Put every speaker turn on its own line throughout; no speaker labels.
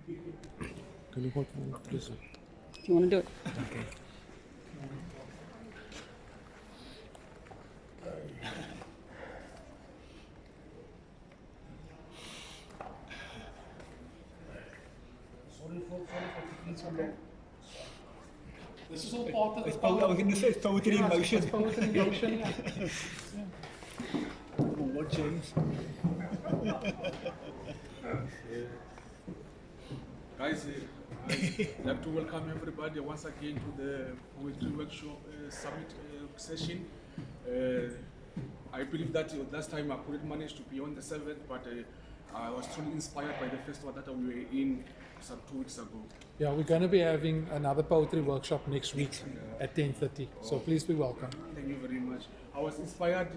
Do you want
to do it?
Okay.
Sorry for taking so long. This is all part of the
I was going to say it's poetry in motion.
It's poetry in motion, yeah.
What, James?
Guys, I'd like to welcome everybody once again to the Poetry Workshop Summit session. I believe that last time I couldn't manage to be on the 7th, but I was truly inspired by the festival that we were in some 2 weeks ago.
Yeah, we're going to be having another poetry workshop next week at 10:30. So please be welcome.
Thank you very much. I was inspired,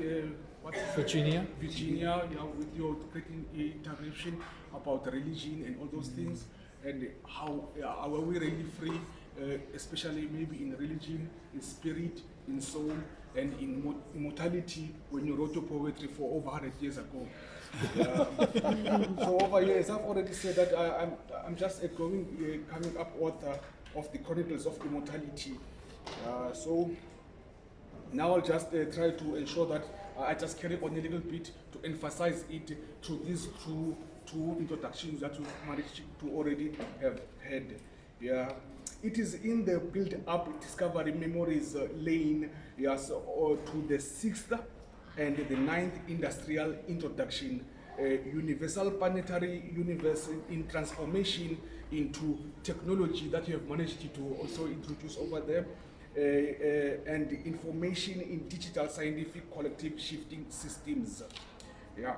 Virginia,
with your great intervention about religion and all those things, and how are we really free, especially maybe in religion, in spirit, in soul, and in immortality when you wrote your poetry for over 100 years ago. So over here, as I've already said, that I'm just a coming up author of the Chronicles of Immortality. So now I'll just try to ensure that I just carry on a little bit to emphasize it through these two introductions that we've managed to already have had. Yeah. It is in the build-up Discovery Memories lane, yes, to the 6th and the 9th Industrial Introduction, Universal Planetary Universe in Transformation into Technology that you have managed to also introduce over there, and Information in Digital Scientific Collective Shifting Systems. Yeah.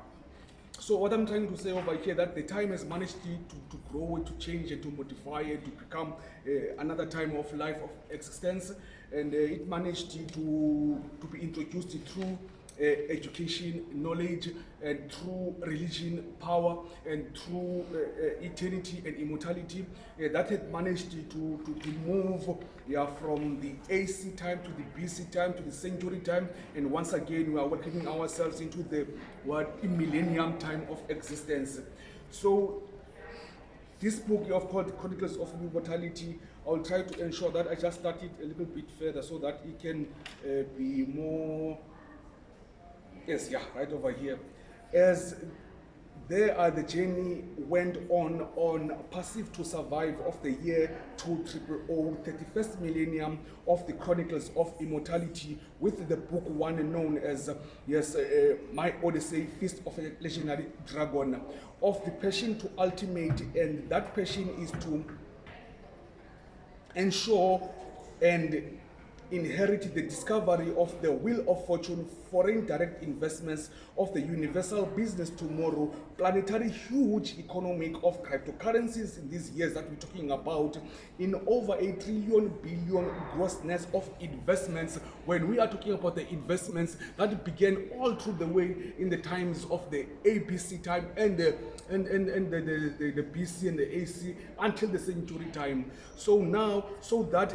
So what I'm trying to say over here, that the time has managed to grow, to change, and to modify, and to become another time of life, of existence, and it managed to be introduced through education, knowledge, and through religion, power, and through eternity and immortality. That had managed to move from the AC time to the BC time to the century time, and once again we are welcoming ourselves into the millennium time of existence. So this book of called Chronicles of Immortality, I'll try to ensure that I just start it a little bit further so that it can be more. Yes, yeah, right over here. As the journey went on Passive to Survive of the year 2000, 31st millennium of the Chronicles of Immortality, with the book one known as, My Odyssey, Feast of a Legendary Dragon, of the passion to ultimate, and that passion is to ensure and inherit the discovery of the Wheel of Fortune, foreign direct investments of the universal business tomorrow, planetary huge economic of cryptocurrencies in these years that we're talking about, in over $1 trillion gross net of investments. When we are talking about the investments that began all through the way in the times of the ABC time and the BC and the AC until the century time. So now, so that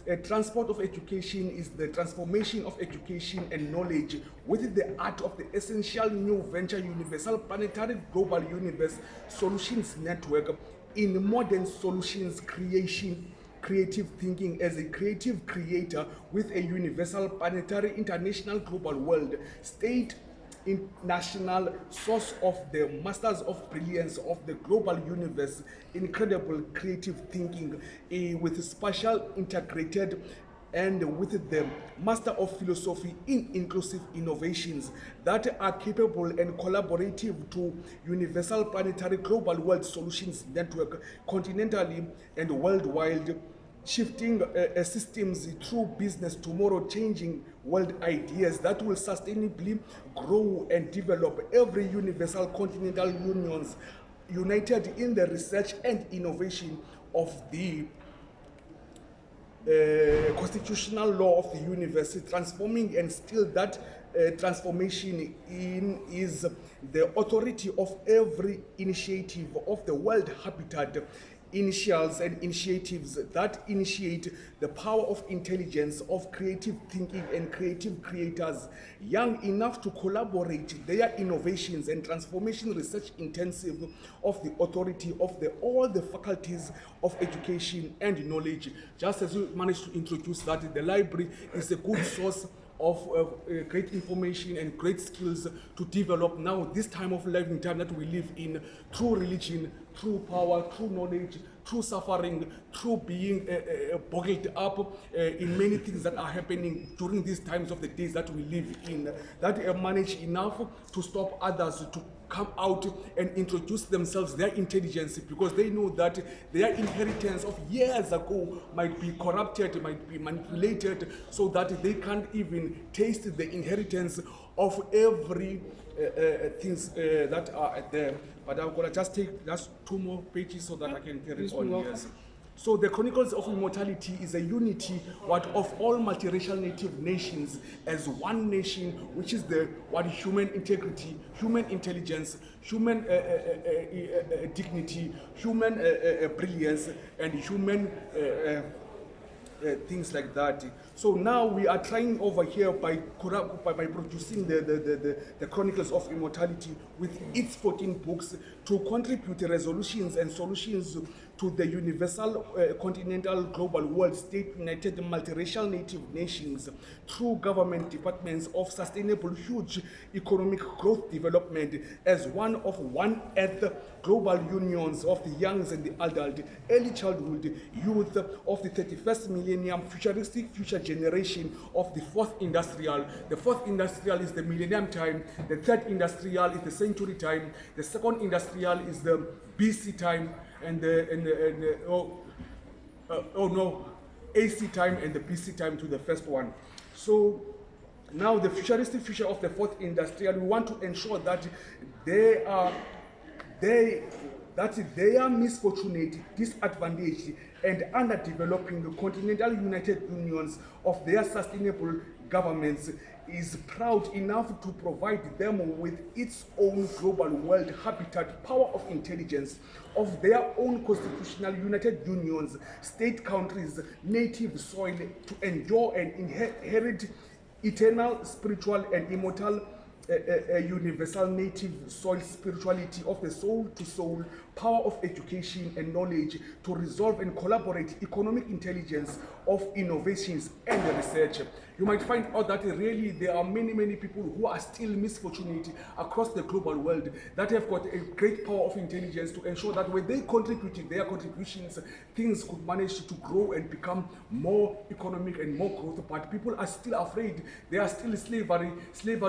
a transport of education is the transformation of education and knowledge with the art of the essential new venture universal planetary global universe solutions network in modern solutions creation, creative thinking as a creative creator with a universal planetary international global world state national source of the masters of brilliance of the global universe, incredible creative thinking with spatial integrated, and with the master of philosophy in inclusive innovations that are capable and collaborative to universal planetary global world solutions network continentally and worldwide, shifting systems through business tomorrow, changing world ideas that will sustainably grow and develop every universal continental unions united in the research and innovation of the constitutional law of the universe, transforming, and still that transformation is the authority of every initiative of the world habitat initials and initiatives that initiate the power of intelligence, of creative thinking and creative creators, young enough to collaborate their innovations and transformation research intensive of the authority of all the faculties of education and knowledge. Just as you managed to introduce that, the library is a good source of great information and great skills to develop now this time of life, in time that we live in, through religion, through power, through knowledge, through suffering, through being boggled up in many things that are happening during these times of the days that we live in, that manage enough to stop others to come out and introduce themselves, their intelligence, because they know that their inheritance of years ago might be corrupted, might be manipulated, so that they can't even taste the inheritance of every things that are there. But I'm gonna just take just 2 more pages so that I can carry
Please be
on.
welcome.
Yes. So the Chronicles of Immortality is a unity of all multiracial native nations as one nation, which is human integrity, human intelligence, human dignity, human brilliance, and human things like that. So now we are trying over here by producing the Chronicles of Immortality with its 14 books to contribute resolutions and solutions to the universal continental global world state united multiracial native nations through government departments of sustainable huge economic growth development as one earth global unions of the young and the adult, early childhood, youth of the 31st millennium, futuristic future generation of the fourth industrial. The fourth industrial is the millennium time, the third industrial is the century time, the second industrial is the BC time, and AC time and the BC time to the first one. So now the futuristic future of the fourth industrial, we want to ensure that they are misfortunate, disadvantaged, and underdeveloping continental united unions of their sustainable governments is proud enough to provide them with its own global world habitat, power of intelligence, of their own constitutional united unions, state countries, native soil, to enjoy and inherit eternal, spiritual, and immortal universal native soil spirituality of the soul to soul, power of education and knowledge to resolve and collaborate economic intelligence of innovations and research. You might find out that really there are many people who are still misfortunate across the global world that have got a great power of intelligence to ensure that when they contributed their contributions, things could manage to grow and become more economic and more growth. But people are still afraid. They are still slavery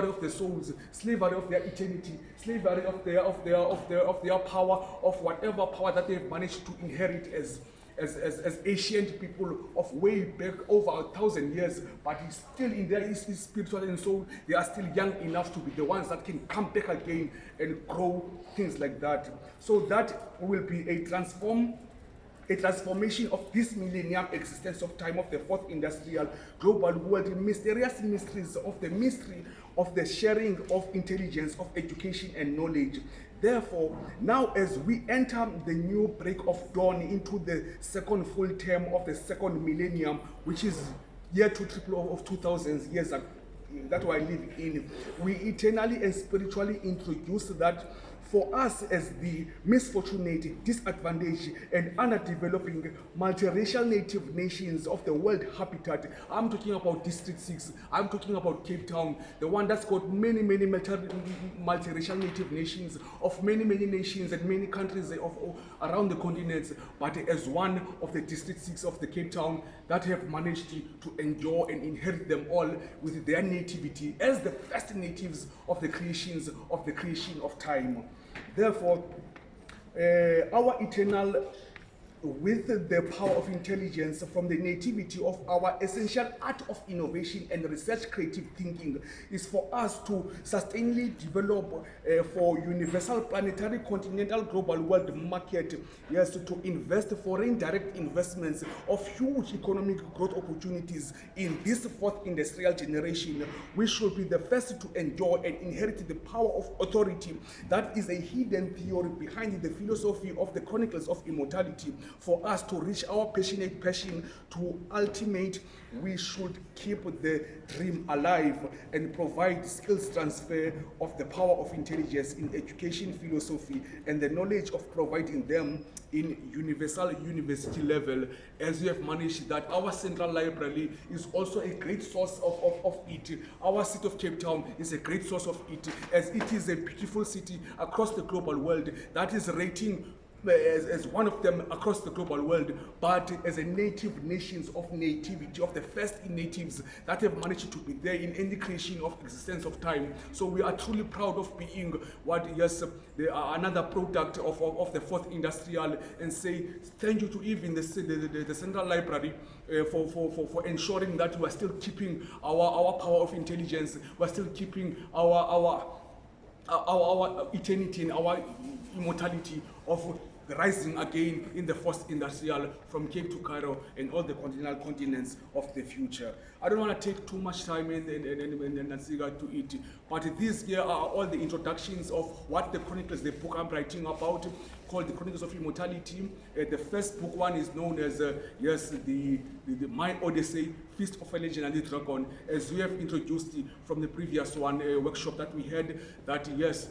of the souls, slavery of their eternity, slavery of their power, of whatever power that they've managed to inherit as ancient people of way back over 1,000 years, but it's still in their spiritual and soul. They are still young enough to be the ones that can come back again and grow, things like that. So that will be a transformation of this millennium existence of time of the fourth industrial global world, mysterious mysteries of the mystery of the sharing of intelligence, of education and knowledge. Therefore, now as we enter the new break of dawn into the second full term of the second millennium, which is year 2 of 2000 years ago, that I live in, we eternally and spiritually introduce that for us as the misfortunate, disadvantaged, and underdeveloping multiracial native nations of the world habitat, I'm talking about District 6, I'm talking about Cape Town, the one that's got many multiracial native nations of many nations and many countries around the continents, but as one of the District 6 of the Cape Town that have managed to enjoy and inherit them all with their nativity as the first natives of the creation of time. Therefore, our eternal, with the power of intelligence from the nativity of our essential art of innovation and research creative thinking, is for us to sustainably develop for universal planetary continental global world market, yes, to invest foreign direct investments of huge economic growth opportunities in this fourth industrial generation. We should be the first to enjoy and inherit the power of authority that is a hidden theory behind the philosophy of the Chronicles of Immortality, For us to reach our passionate passion to ultimate, we should keep the dream alive and provide skills transfer of the power of intelligence in education philosophy and the knowledge of providing them in universal university level, as we have managed that our central library is also a great source of it. Our city of Cape Town is a great source of it, as it is a beautiful city across the global world that is rating as one of them across the global world, but as a native nations of nativity, of the first natives that have managed to be there in any creation of existence of time. So we are truly proud of being what, yes, another product of the fourth industrial, and say thank you to even the Central Library for ensuring that we are still keeping our power of intelligence, we are still keeping our eternity and our immortality of rising again in the first industrial from Cape to Cairo and all the continental continents of the future. I don't want to take too much time and to it, but these here are all the introductions of what the Chronicles, the book I'm writing about, called the Chronicles of Immortality. The first book one is known as My Odyssey, Feast of a Legendary Dragon, as we have introduced from the previous one workshop that we had, that yes,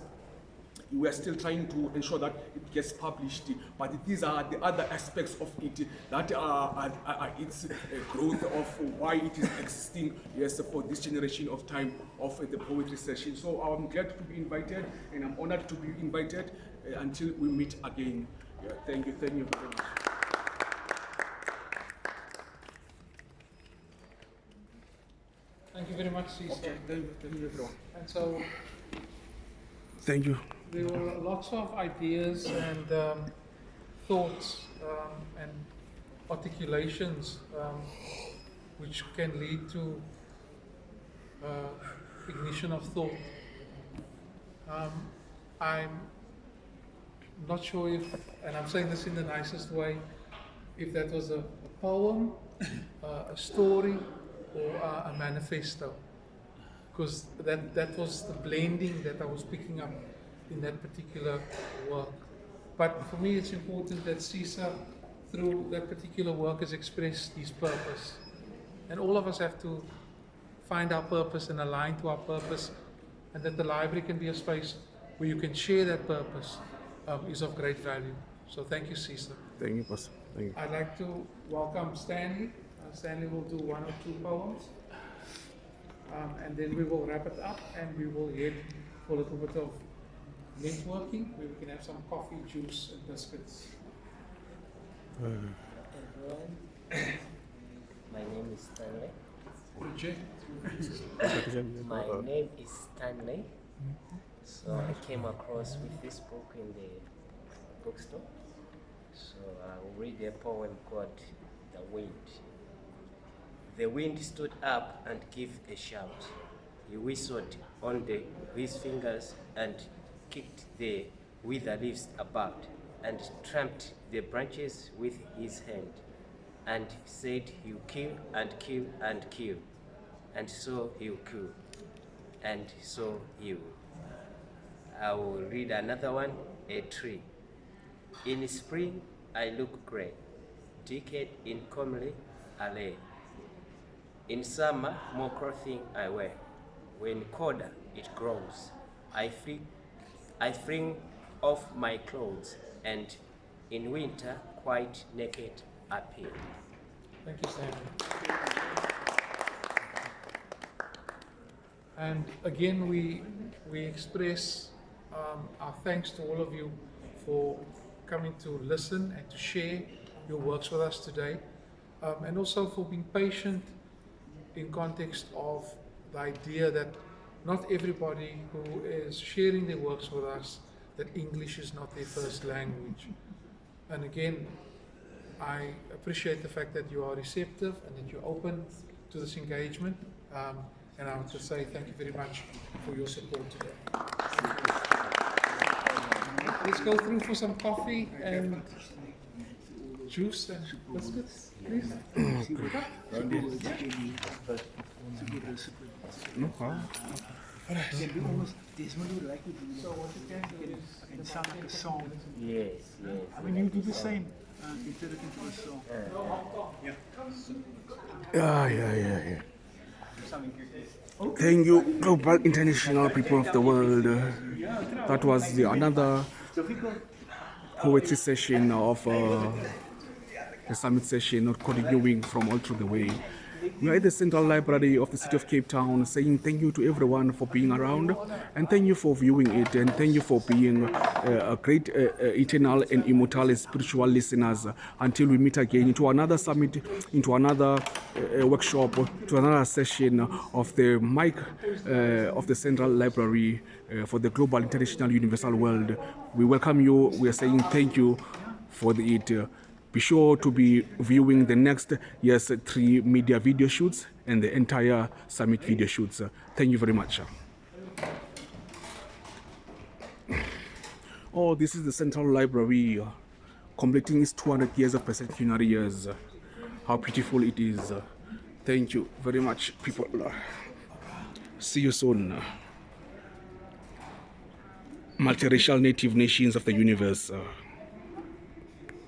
we are still trying to ensure that it gets published, but these are the other aspects of it that are its growth of why it is existing, yes, for this generation of time of the poetry session. So I'm glad to be invited, and I'm honored to be invited until we meet again. Yeah, thank you very much.
Thank you very much, Cecil.
Okay, thank you everyone.
And so
Thank you.
there were lots of ideas and thoughts and articulations which can lead to ignition of thought. I'm not sure if, and I'm saying this in the nicest way, if that was a poem, a story, or a manifesto, because that was the blending that I was picking up in that particular work. But for me, it's important that Caesar, through that particular work, has expressed his purpose. And all of us have to find our purpose and align to our purpose, and that the library can be a space where you can share that purpose is of great value. So thank you, Caesar.
Thank you, Pastor. Thank you.
I'd like to welcome Stanley. Stanley will do 1 or 2 poems. And then we will wrap it up, and we will head for a little bit of networking, where we can have some coffee, juice, and biscuits.
Everyone, my name is Stanley. My name is Stanley. So I came across with this book in the bookstore. So I will read a poem called The Wind. The wind stood up and gave a shout. He whistled on his fingers and kicked the withered leaves about, and tramped the branches with his hand, and said he'll kill and kill and kill, and so he'll kill, and so he will. I will read another one, A Tree. In spring I look grey, decayed in comely alley. In summer, more clothing I wear. When colder it grows, I fling off my clothes, and in winter, quite naked appear.
Thank you, Stanley. And again, we express our thanks to all of you for coming to listen and to share your works with us today, and also for being patient in context of the idea that not everybody who is sharing their works with us, that English is not their first language. And again, I appreciate the fact that you are receptive and that you're open to this engagement. And I want to say thank you very much for your support today. Let's go through for some coffee and juice and biscuits, please.
So what you can do is, it can sound like a song.
Yes, yes.
I mean, you do the same.
Yeah. Thank you, global international people of the world. That was another poetry session of the summit session, not continuing from all through the way. We are at the Central Library of the City of Cape Town, saying thank you to everyone for being around, and thank you for viewing it, and thank you for being a great eternal and immortal spiritual listeners until we meet again into another summit, into another workshop, to another session of the mic of the Central Library for the Global International Universal World. We welcome you. We are saying thank you for it. Be sure to be viewing the next 3 media video shoots and the entire summit video shoots. Thank you very much. Oh, this is the Central Library completing its 200 years of percentenary years. How beautiful it is. Thank you very much, people. See you soon. Multiracial native nations of the universe.